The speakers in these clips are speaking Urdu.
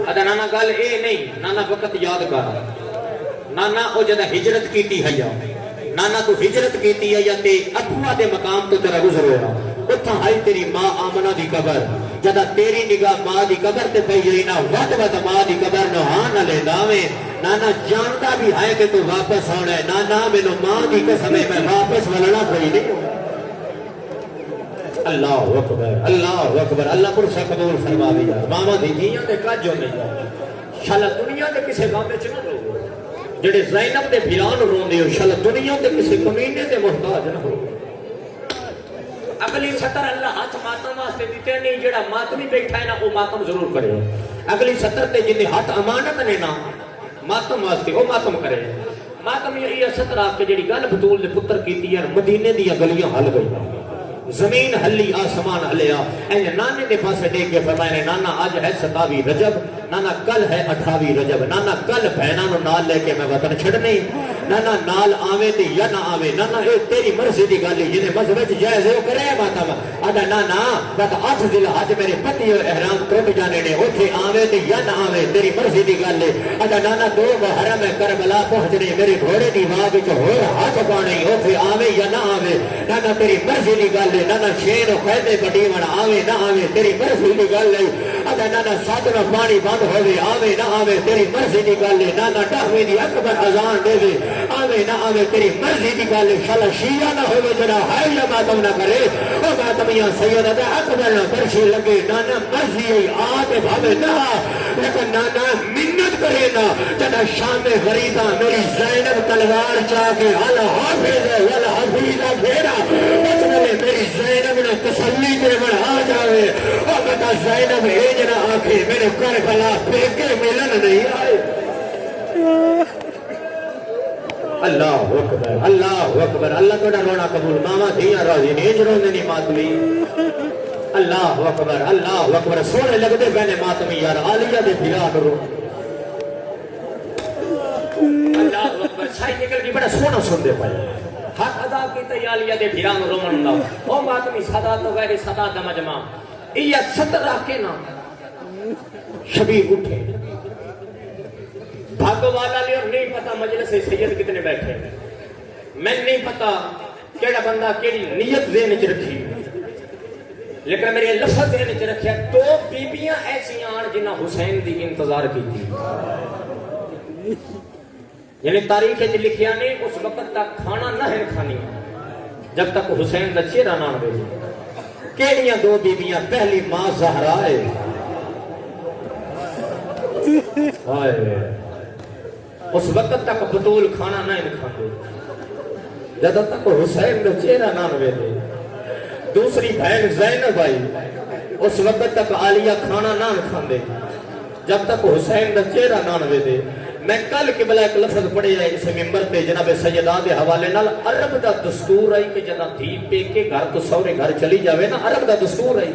ادا نانا گل اے نہیں نانا وقت یاد کر نانا او جدا ہجرت کیتی ہے یا نانا تو ہجرت کیتی ہے یا تے ابوا دے مقام تو تیرا گزر ہوا اتھا آئی تیری ماں آمنہ دی قبر جدا تیری نگاہ ماں دی قبر تے پہ جئی نا وقت وقت ماں دی قبر نو ہاں نہ لے داویں نانا جانتا بھی ہے کہ تو واپس ہونا ہے نانا میں نو ماں دی قسم ہے میں واپس ولنا کوئی نہیں اللہ اکبر اللہ پرسا قبول فرما دیا ماما دی جیاں دے کاجو میں شالا دنیا دے کسے گامے چنہ رو جڑے زینب دے بھیران رون دے شالا دنیا دے کسے کمینے دے محتاج نہ ہو اگلی سطر اللہ ہاتھ ماتم واسطے دیتے نہیں جڑا ماتمی بیٹھا ہے نا وہ ماتم ضرور کرے اگلی سطر تے جنہیں ہاتھ امانت نے نا ماتم واسطے وہ ماتم کرے ماتم یہ سطر آپ کے جڑی گل بطول دے پتر کیتی ہے مدینے دیا گلیاں حل گئی زمین ہلی آسمان ہلیا این نانے دے پاسے دے کے فرمائے نانا آج ہے 27 رجب نانا کل ہے 28 رجب نانا کل بہنانو نال لے کے میں وطن چھڑ نہیں نانا نال آوے تے یا نہ آوے نانا اے تیری مرضی دی گل جنہیں مذہب جائز ہے وہ کرے ماتا آدھا نانا بات 8 ذی الحج میرے پتی احرام ٹوٹ جانے نے اوتھے آوے تے یا نہ آوے تیری مرضی دی گل ہے آدھا نانا 2 محرم کربلا پہنچنے میرے گھوڑے دی واہ وچ ہور ہاتھ پانے اوتھے آوے یا نہ آوے نانا تیری مرضی دی گل ہے نانا شیر و قیدے بڑیون آوے نہ آوے تیری مرضی دی گل ہے آدھا نانا 7 پانی بند ہوئے آوے نہ آوے تیری مرضی دی گل ہے نانا 10 دی اکبر اذان دے وے آوے نہ آوے تیری مرضی دی گل ہے شالا شیعہ نہ ہوئے جنا ہے یا ماتم نہ کرے او ماتمیاں سیدہ دا اکبر نہ پرشی لگے نانا مرضی ہے آتے بھاوے نہ لیکن نانا منت کرے نا جنا شام غریبہ میری زینب تلوار چاہ کے اللہ حافظ ہے اللہ حفیظہ پھیرا بچنلے میری زینب نے تسلی کے بڑھا جاوے اور بتا زینب ایجنا آنکھیں میرے کربلا پھینکے ملن نہیں آئے اللہ اکبر اللہ کو رونا قبول ماما دیا راضی نہیں جروندے نہیں ماتمی اللہ اکبر سونے لگتے بہنے ماتمی یار آلیہ دے بھیرا کرو اللہ اکبر چھائی نکل کی بڑا سونا سن دے پائے حق ادا کی تیالیہ دے بھیران رومن اللہ او ماتمی صدا تو غیر صدا دا مجمع یہ 17 کے نا شبیب اٹھے بھاگو والا لے اور نہیں پتا مجلس سید کتنے بیٹھے میں نہیں پتا کیڑا بندہ کیڑی نیت ذہن چ رکھی لیکن میرے لفظ ذہن چ رکھیا 2 بیبیاں ایسی آن جنہ حسین دی انتظار کی تھی یعنی تاریخ میں لکھیا نے اس وقت تک کھانا نہ ہے کھانی جب تک حسین دا چہرہ نہ دے کیڑیاں 2 بیبیاں پہلی ماں زہرا ہے اس وقت تک بطول کھانا نہ کھاتے جب تک حسین دا چہرہ نہ دے دوسری بہن زینب آئی اس وقت تک عالیہ کھانا نہ کھاندے جب تک حسین دا چہرہ نہ دے میں کل قبلہ ایک لفظ پڑھے جائے اس ممبر پہ جناب سیدہ دے حوالے نال عرب دا دستور آئی کہ جدا دھی پے کے گھر تو سورے گھر چلی جاوے نا عرب دا دستور آئی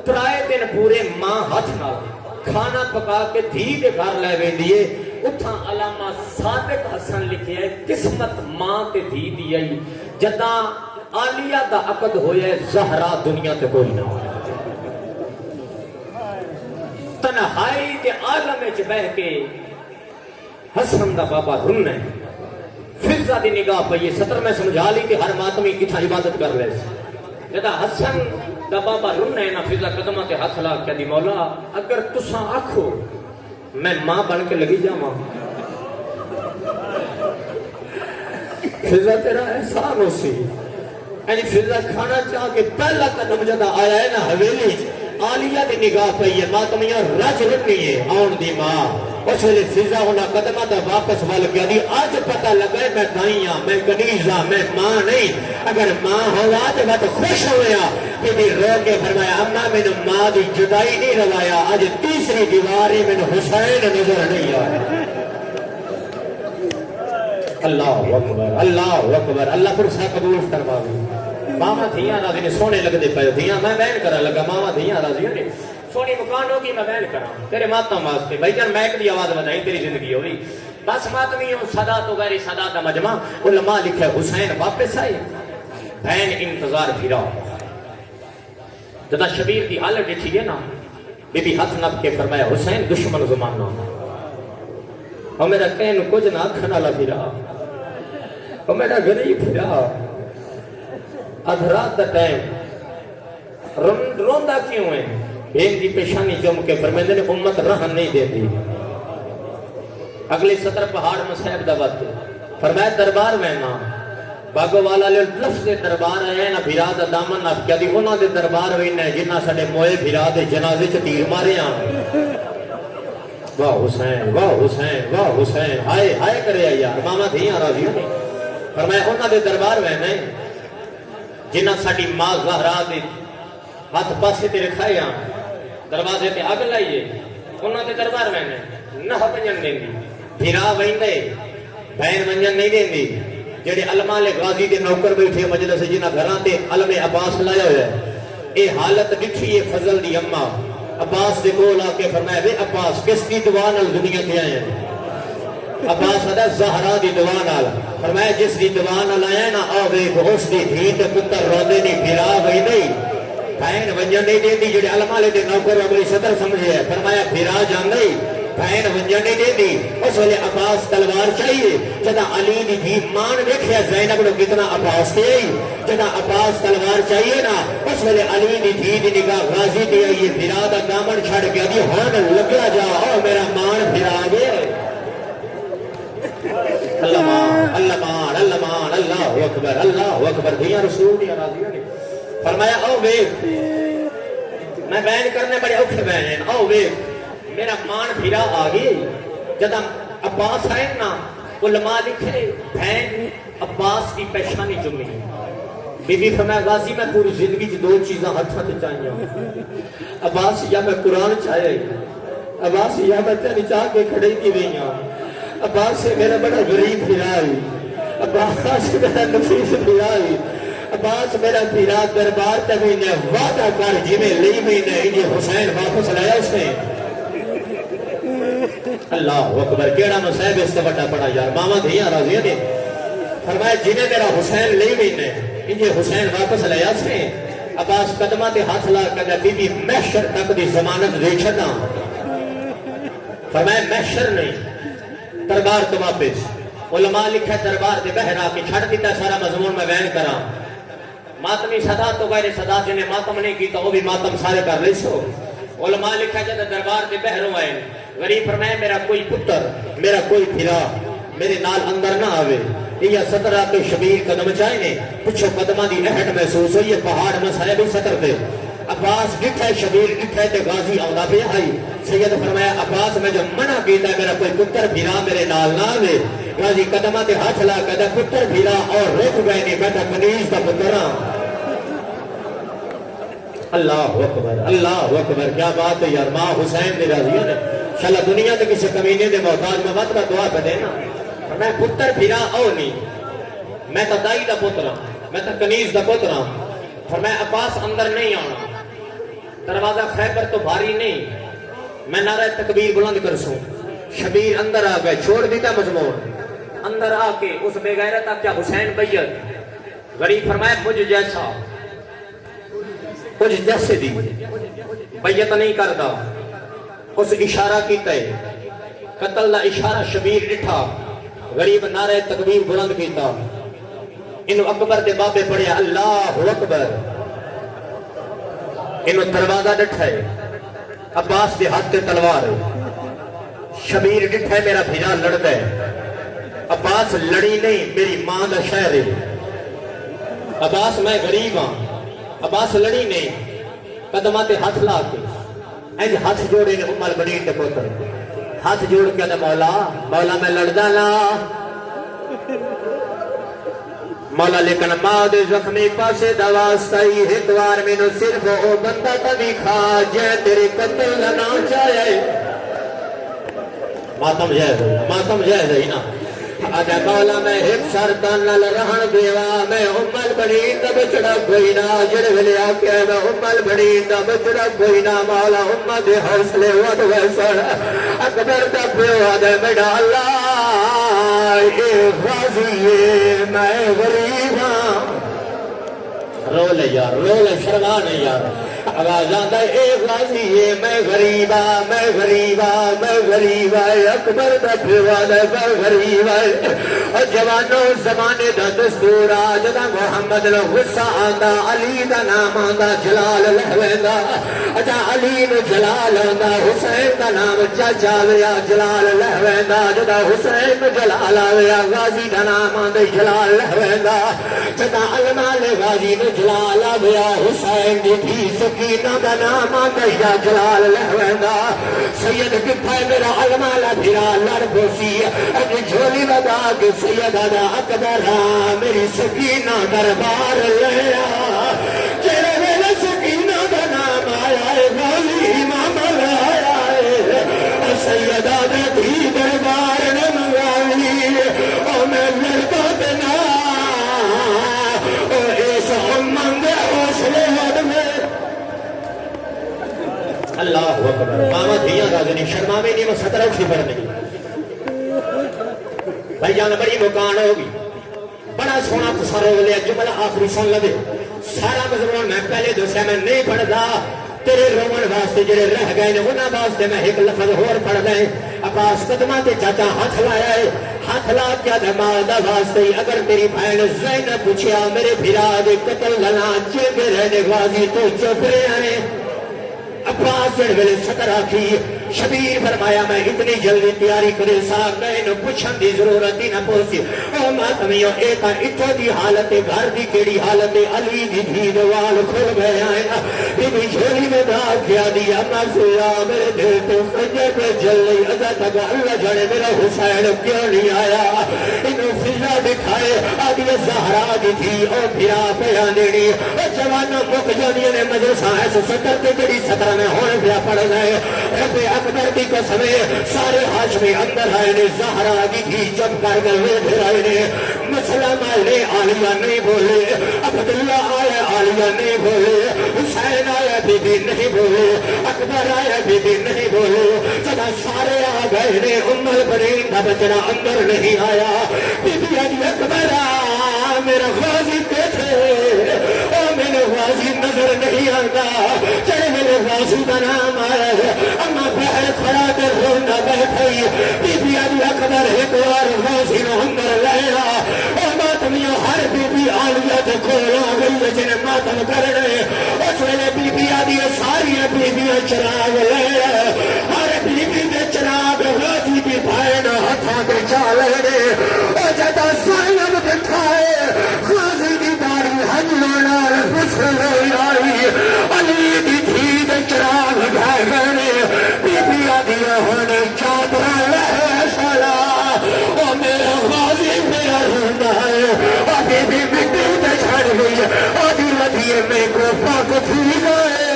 ترائے دن پورے ماں ہاتھ نال کھانا پکا کے دھی دے گھر لے وے دیے اتھا علامہ صادق حسن لکھے ہے قسمت ماں تے دھی دی آئی جدا عالیہ دا عقد ہوئے زہرا دنیا تے کوئی نہ ہوئے تنہائی دے عالم اچ بہ کے حسن دا بابا رن ہے فضہ دی نگاہ پہ یہ 17 میں سمجھا لی کہ ہر ماتمی کتھا عبادت کر لے جدا حسن دا بابا رن ہے نا فضہ قدمہ تے ہاتھ لا کیا دی مولا اگر تساں آکھو میں ماں بن کے لگی جاواں فضہ تیرا احسان ہو سی یعنی فضہ کھانا چاہ کے پہلا قدم جدا آیا ہے نا حویلی عالیہ دی نگاہ پہ یہ ماتمیاں رج رکنی ہے آن دی ماں اس ویلے فضا ہونا قدمہ دا واپس وال گیا دی آج پتہ لگا میں دائیاں میں کنیزاں میں ماں نہیں اگر ماں ہوا تو بات خوش ہویا کہ دی رو کے فرمایا اماں میں نے ماں دی جدائی نہیں روایا آج تیسری دیواری میں نے حسین نظر نہیں آیا اللہ اکبر اللہ پر سا قبول فرماوے ماما دھیاں راضی نے سونے لگ دے پائے دھیاں میں بین کرا لگا ماما دھیاں راضی نے سونی مکان ہوگی میں بین کرا تیرے ماتم واسطے بھائی جان میں ایک دی آواز بتائیں تیری زندگی ہوئی بس ماتمی ہوں صدا تو غیر صدا دا مجمع علماء لکھے حسین واپس آئے بہن انتظار پھرا جدا شبیر کی حالت ڈٹھی ہے نا بی بی ہاتھ نپ کے فرمایا حسین دشمن زمانہ اور میرا کہن کچھ نہ کھنا لا پھرا اور میرا غریب پھرا ادھرات دا ٹائم روندہ کیوں ہے بین دی پیشانی جم کے فرمیندے نے امت رہن نہیں دیتی اگلی سطر پہاڑ مسائب دا وقت فرمایا دربار میں نا باگو والا لے لفظ دے دربار ہے نا بھیرا دا دامن نا کیا دی انہاں دے دربار ہوئی نا جنہ سڑے موئے بھیرا دے جنازے چ تیر مارے ہیں واہ حسین واہ حسین واہ حسین ہائے ہائے کرے یار ماما دھیاں راضی ہو فرمایا انہاں دے دربار میں نا جنہ ساڑی ماں زہرا دے ہاتھ پاسے تے رکھائے ہیں دروازے تے آگ لائیے انہاں دے دربار میں نہ ونجن دیں دی بھیرا ویندے بہن ونجن نہیں دیں دی جڑے علماء غازی دے نوکر بیٹھے مجلس جنہ گھراں تے علم عباس لایا ہویا ہے اے حالت ڈٹھی ہے فضل دی اماں عباس دے کول آ کے فرمایا وے عباس کس دی دعا نال دنیا تے آئے ہیں عباس ادا زہرا دی دعا نال فرمایا جس دی دعا نال آیا نا آ ویکھ اس دی دھی تے پتر روندے نہیں بھیرا ویندے بہن ونجن نہیں دیں دی جڑے علماء دے نوکر اگلی صدر سمجھے ہے فرمایا بھیرا جاندے بہن ونجن نہیں دیں دی اس ویلے عباس تلوار چاہیے جدا علی دی دھی مان دیکھیا زینب نے کتنا عباس تے آئی جدا عباس تلوار چاہیے نا اس ویلے علی دی دھی دی نگاہ غازی تے آئی بھیرا دا دامن چھڑ گیا دی ہن لگا جا او میرا مان بھیرا گئے اللہ مان اللہ مان اللہ مان اللہ اکبر اللہ اکبر دھیاں رسول دی راضیوں نے فرمایا او ویکھ میں بیان کرنے بڑے اوکھے بیان ہیں او ویکھ میرا مان پھرا آگے جدا عباس آئے نا علماء لکھے بہن عباس کی پیشانی جمعی بی بی فرمایا غازی میں پوری زندگی کی دو چیزاں ہتھاں تے چاہیے عباس یا میں قرآن چاہے عباس یا میں تیری چاہ کے کھڑے کی ویاں عباس سے میرا بڑا غریب پھرائی عباس سے میرا نفیس پھرائی عباس میرا پیرا دربار تے مہینے وعدہ کر جی میں لی مہینے یہ حسین واپس لایا اس نے اللہ اکبر کیڑا مصیب اس سے بڑا پڑا یار ماما دھیاں راضیاں نے فرمایا جنہیں میرا حسین لی مہینے یہ حسین واپس لایا اس نے عباس قدمہ تے ہاتھ لا کر بی بی محشر تک دی ضمانت دے چھنا فرمایا محشر نہیں دربار تو واپس علماء لکھا دربار دے بہرا کے چھڑ دیتا سارا مضمون میں بیان کرا ماتمی صدا تو غیر صدا جنہیں ماتم نہیں کیتا وہ بھی ماتم سارے کر لے سو علماء لکھا جاتا دربار دے بہروں آئے غریب فرمائے میرا کوئی پتر میرا کوئی پھرا میرے نال اندر نہ آوے یہ سطرہ کے شبیر قدم چاہے نے پچھو قدمہ دی احٹ محسوس ہوئی یہ پہاڑ مسائے بھی سطر دے عباس ڈٹھے شبیر ڈٹھے تے غازی آونا پہ آئی سید فرمایا عباس میں جو منع کیتا ہے میرا کوئی پتر پھرا میرے نال نہ آوے غازی قدمہ تے ہاتھ لا کہتا پتر پھرا اور رک گئے نہیں بیٹا کنیز دا پترہ اللہ اکبر کیا بات ہے یار ماں حسین دے راضیوں نے شاءاللہ دنیا دے کسی کمینے دے محتاج میں مطلب دعا پہ دینا میں پتر پھرا او نہیں میں تا دائی دا پترہ میں تا کنیز دا پترہ فرمایا عباس اندر نہیں آنا دروازہ خیبر تو بھاری نہیں میں نعرہ تکبیر بلند کر سوں شبیر اندر آ گئے چھوڑ دیتا مضمون اندر آ کے اس بے غیرت کیا حسین بیت غریب فرمایا مجھ جیسا کچھ جیسے دی بیعت نہیں کردا اس اشارہ کیتا ہے قتل دا اشارہ شبیر ڈٹھا غریب نعرہ تکبیر بلند کیتا انہوں اکبر دے بابے پڑھیا اللہ اکبر انہوں دروازہ ڈٹھا ہے عباس دے ہاتھ تے تلوار شبیر ڈٹھا ہے میرا بھیجا لڑتا ہے عباس لڑی نہیں میری ماں دا شہر ہے عباس میں غریب ہاں عباس لڑی نہیں قدمہ تے ہاتھ لا کے اینج ہاتھ جوڑے نے امال بنی تے پوتر ہاتھ جوڑ کے دے مولا میں لڑدا نا مولا لیکن ماں دے زخمی پاسے دواستی ہتوار میں نو صرف او بندہ تبھی کھا جے تیرے قتل نہ چاہے ماتم جائز ہے نا آجا مولا میں ایک سرطان نہ لرہن دیوا میں امال بڑی تب چڑا کوئی نا جڑ ویلے آکے میں امال بڑی تب چڑا کوئی نا مولا امہ دے حوصلے ود ویسر اکبر تب دے بیڑا اللہ اے غازی میں غریب ہاں رو لے یار شرمان ہے یار آواز آتا ہے اے غازی میں غریبا میں غریبا میں غریبا اکبر دا پھروانا میں غریبا اور جوانوں زمانے دا دستور آجدا محمد نو غصہ آندا علی دا نام آندا جلال لہویندا اچھا علی نو جلال آندا حسین دا نام چاچا ویا جلال لہویندا جدا حسین نو جلال آویا غازی دا نام آندا جلال لہویندا جدا علماء غازی نو جلال آویا حسین دی تھی سکینہ دا نام آندا یا جلال لہویندا سید کتھا میرا علماء بھرا لڑ بوسی اج جھولی ودا کے سید دا اکبر میری سکینہ دربار لیا جڑے میرے سکینہ دا نام آیا ہے غازی امام آیا ہے سیدہ دا تھی دربار نموالی او میں لڑکا بنا او ایس امنگ حوصلے حد میں اللہ اکبر ماما دھیاں راجنی شرما میں نہیں وہ 17 اٹھی پر نہیں بھائی جان بڑی مکان ہوگی بڑا سونا تصرف لیا جملہ آخری سن لگے سارا مضمون میں پہلے دوسرے میں نہیں پڑھدا تیرے رومن واسطے جڑے رہ گئے نے انہاں واسطے میں ایک لفظ اور پڑھ دیں عباس قدمہ تے چاچا ہاتھ لایا ہے ہاتھ لا کیا دماغ دا واسطے اگر تیری بہن زینب پوچھیا میرے بھرا دے قتل لنا چیبے رہنے غازی تو چپ رہے ہیں عباس جڑ ویلے سطر آکھی شبیر فرمایا میں اتنی جلدی تیاری کرے صاحب میں انہوں پوچھن دی ضرورت ہی نہ پوچھی او ماتمیوں ایتا اتھو دی حالت گھر دی کیڑی حالت علی دی دھی دوال کھل گئے آئے بی بی جھولی میں دا کیا دیا مغزیا میرے دل تو خجر پہ جل لئی ازا تک اللہ جڑے میرا حسین کیوں نہیں آیا انہوں فضا دکھائے آدھی زہرا دی تھی او پھرا پیانیڑی او جوانوں مک جانیوں نے مجلسہ ایسے سطر تے جڑی سطر میں ہونے پیا پڑھ گئے رب اکبر کی قسم سارے ہاشمی اندر آئے نے زہرا دی تھی جب کر گئے پھر آئے نے مسلم آئے عالیہ نہیں بولے عبداللہ آئے عالیہ نہیں بولے حسین آئے بی بی نہیں بولے اکبر آئے بی بی نہیں بولے جب سارے آ گئے نے ام البنین کا بچنا اندر نہیں آیا بی بی اکبر میرا غازی کے تھے او میرے غازی نظر نہیں آتا چلے میرے غازی کا نام آیا ہے اما بہر کھڑا کر رونا بیٹھائی بی بی علی اکبر ایک بار غازی نو اندر لیا او ماتمیوں ہر بی بی عالیہ تے کھولا گئی جنہیں ماتم کر رہے اس ویلے بی بی علی ساری بی بی چراغ لیا ہر بی بی دے چراغ غازی دی بھائن ہتھاں کے چالے نے او جدا زینب دکھائے غازی دی داری حجلونا فسر آئی علی دی تھی دے چراغ گھائے گئے بی بی آدیا ہونے چادرہ لہے سالا او میرا غازی میرا رونا ہے او بی بی مٹی دے چھڑ گئی آدھی لدھیے میں کو پاک تھی گئے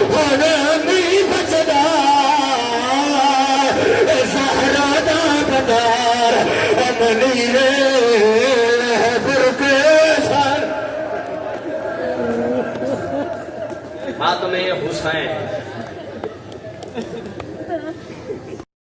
ہونے نہیں بچدا زہرا دا قدار امنی ماتم حسین